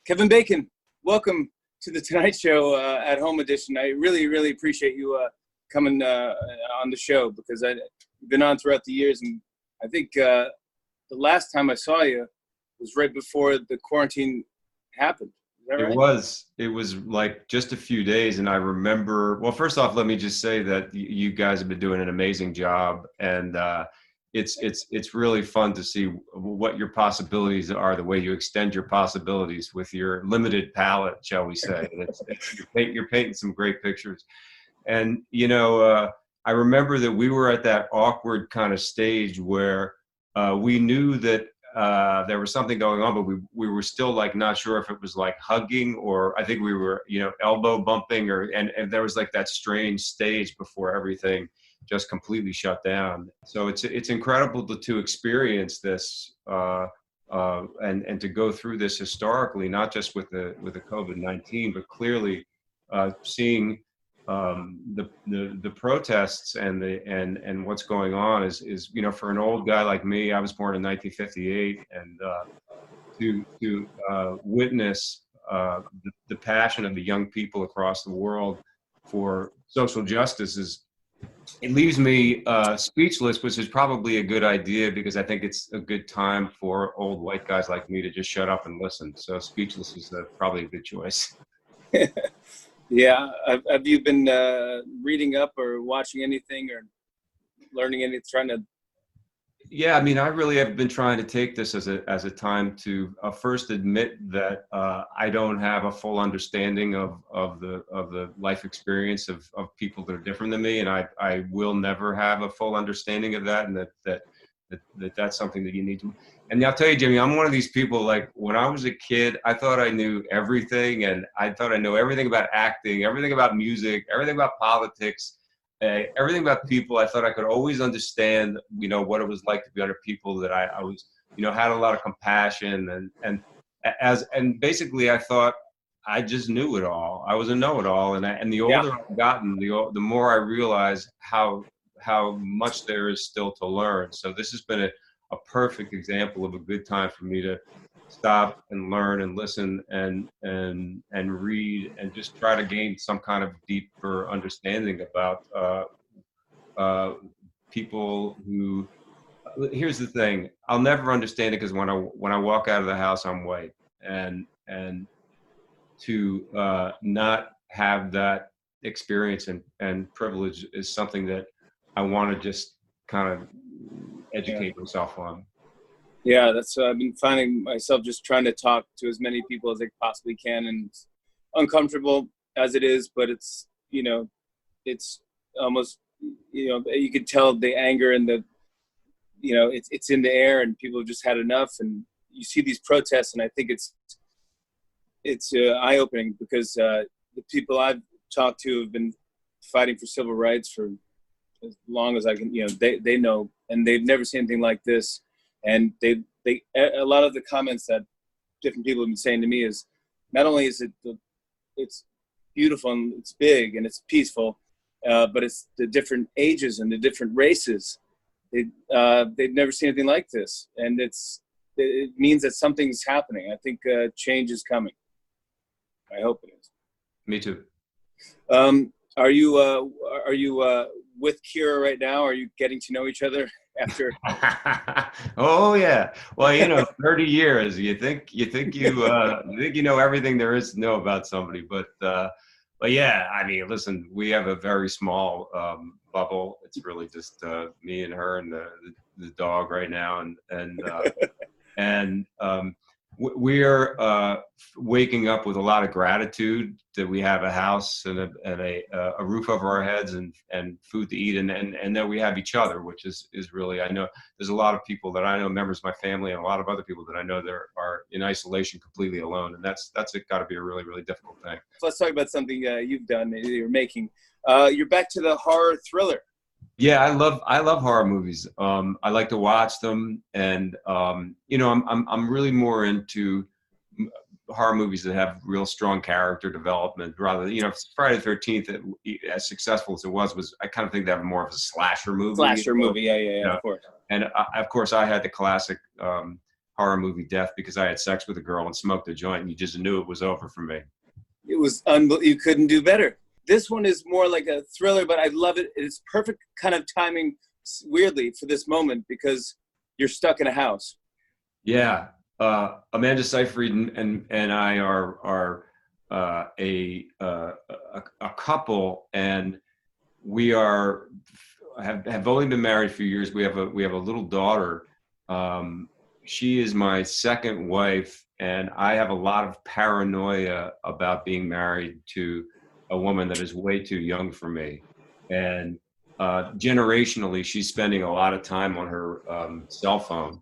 Kevin Bacon, welcome to the Tonight Show at Home edition. I really, really appreciate you coming on the show because I've been on throughout the years, and I think the last time I saw you was right before the quarantine happened. Is that right? It was like just a few days, and I remember. Well, first off, let me just say that you guys have been doing an amazing job, and it's really fun to see what your possibilities are, the way you extend your possibilities with your limited palette, shall we say. And you're painting some great pictures. And I remember that we were at that awkward kind of stage where we knew that there was something going on, but we were still like not sure if it was like hugging, or I think we were elbow bumping, and there was like that strange stage before everything just completely shut down. So it's incredible to experience this and to go through this historically, not just with the COVID-19, but clearly seeing the protests and what's going on is for an old guy like me. I was born in 1958, and to witness the passion of the young people across the world for social justice it leaves me speechless, which is probably a good idea because I think it's a good time for old white guys like me to just shut up and listen. So speechless is probably a good choice. Yeah. Have you been reading up or watching anything or learning anything, trying to? Yeah, I mean, I really have been trying to take this as a time to first admit that I don't have a full understanding of the life experience of people that are different than me, and I will never have a full understanding of that, and that's something that you need to. And I'll tell you, Jimmy, I'm one of these people. Like when I was a kid, I thought I knew everything, and I thought I knew everything about acting, everything about music, everything about politics. Everything about people. I thought I could always understand, what it was like to be under people that I was, had a lot of compassion and basically I thought I just knew it all. I was a know-it-all, and the Yeah. older I've gotten, the more I realize how much there is still to learn. So this has been a perfect example of a good time for me to stop and learn and listen and read and just try to gain some kind of deeper understanding about people who. Here's the thing: I'll never understand it because when I walk out of the house, I'm white, and to not have that experience and privilege is something that I want to just kind of educate myself on. Yeah, that's I've been finding myself just trying to talk to as many people as I possibly can, and it's uncomfortable as it is, but it's almost you could tell the anger and the it's in the air, and people have just had enough, and you see these protests, and I think it's eye opening because the people I've talked to have been fighting for civil rights for as long as I can. They know, and they've never seen anything like this. And they a lot of the comments that different people have been saying to me is not only is it's beautiful and it's big and it's peaceful, but it's the different ages and the different races. They've never seen anything like this, and it means that something's happening. I think change is coming. I hope it is. Me too. Are you with Kira right now? Are you getting to know each other after? Oh yeah. Well, 30 years. You think you know everything there is to know about somebody, but yeah. I mean, listen, we have a very small bubble. It's really just me and her and the dog right now, and we're waking up with a lot of gratitude that we have a house and a roof over our heads and food to eat, and that we have each other, which is really. I know there's a lot of people that I know, members of my family, and a lot of other people that I know that are in isolation, completely alone, and that's got to be a really, really difficult thing. So let's talk about something you've done. You're making. You're back to the horror thriller. Yeah, I love horror movies. I like to watch them, and I'm really more into horror movies that have real strong character development rather than Friday the 13th, as successful as it was I kind of think that more of a slasher movie. Slasher movie, yeah, of course. And of course I had the classic horror movie death because I had sex with a girl and smoked a joint, and you just knew it was over for me. It was you couldn't do better. This one is more like a thriller, but I love it. It's perfect kind of timing, weirdly, for this moment because you're stuck in a house. Yeah, Amanda Seyfried and I are a couple, and we have only been married a few years. We have a little daughter. She is my second wife, and I have a lot of paranoia about being married to a woman that is way too young for me. And generationally, she's spending a lot of time on her cell phone,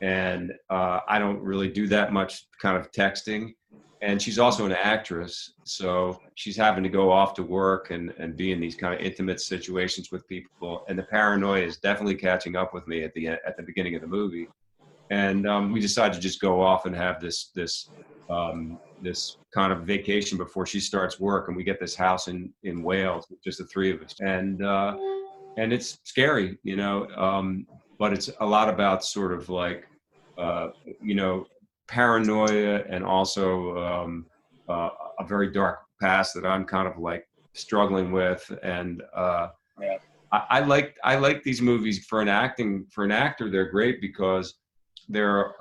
and I don't really do that much kind of texting. And she's also an actress, so she's having to go off to work and be in these kind of intimate situations with people. And the paranoia is definitely catching up with me at the beginning of the movie. And we decided to just go off and have this kind of vacation before she starts work. And we get this house in Wales, with just the three of us. And it's scary, you know, but it's a lot about sort of like, you know, paranoia, and also a very dark past that I'm kind of like struggling with. And Yeah. I like these movies for an actor. They're great because they're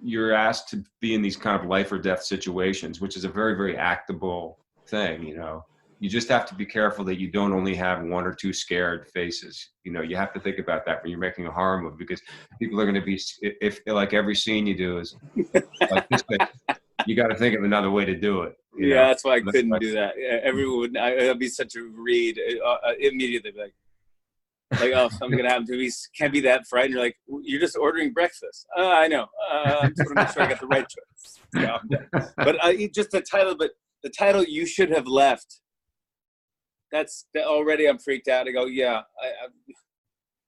you're asked to be in these kind of life or death situations, which is a very, very actable thing. You know, you just have to be careful that you don't only have one or two scared faces. You know, you have to think about that when you're making a horror movie, because people are going to be, if like every scene you do is like this, you got to think of another way to do it. Yeah, know? that's why I couldn't do that. Yeah, everyone would. It'd be such a read immediately. Like, oh, something's gonna happen to me. Can't be that frightened. You're like, you're just ordering breakfast. I know. I'm just gonna make sure I got the right choice. Yeah, but just the title. But the title, "You Should Have Left." That's already. I'm freaked out. I go, yeah.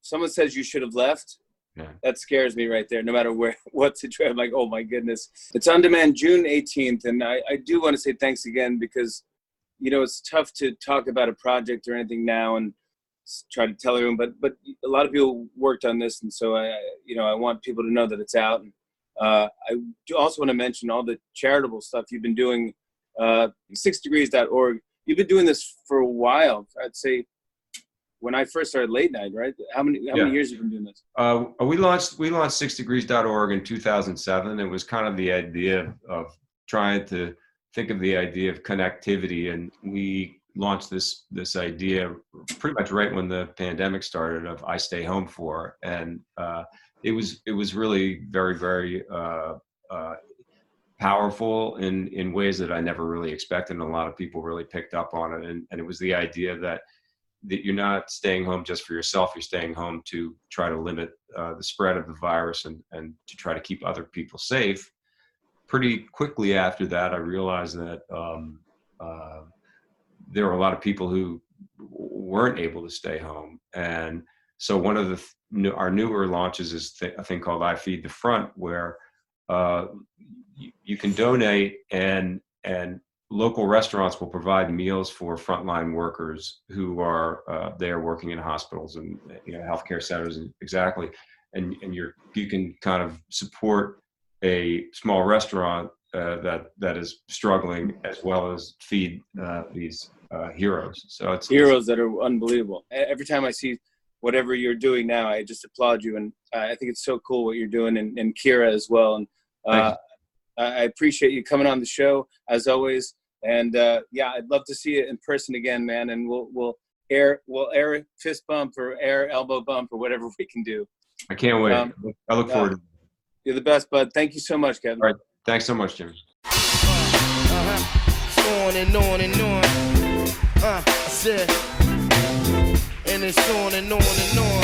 Someone says you should have left. Yeah. That scares me right there. No matter what situation, I'm like, oh my goodness. It's on demand June 18th, and I do want to say thanks again, because, you know, it's tough to talk about a project or anything now and try to tell everyone, but a lot of people worked on this, and so I want people to know that it's out. And I do also want to mention all the charitable stuff you've been doing. 6degrees.org. You've been doing this for a while. I'd say when I first started late night, right? How many years have you been doing this? We launched 6degrees.org in 2007. It was kind of the idea of trying to think of the idea of connectivity, and we launched this idea pretty much right when the pandemic started of I Stay Home For, and it was really very, very powerful in ways that I never really expected, and a lot of people really picked up on it. And it was the idea that you're not staying home just for yourself, you're staying home to try to limit the spread of the virus and to try to keep other people safe. Pretty quickly after that, I realized that there were a lot of people who weren't able to stay home. And so one of our newer launches is a thing called I Feed the Front, where you can donate, and local restaurants will provide meals for frontline workers who are there working in hospitals and healthcare centers. Exactly, and you can kind of support a small restaurant that is struggling, as well as feed these heroes. So it's heroes that are unbelievable. Every time I see whatever you're doing now, I just applaud you, and I think it's so cool what you're doing, and Kira as well. And I appreciate you coming on the show as always. And I'd love to see you in person again, man. And we'll air fist bump or air elbow bump or whatever we can do. I can't wait. I look forward to it. You're the best, bud. Thank you so much, Kevin. All right. Thanks so much, Jimmy. On and on and on. I said, and it's on and on and on.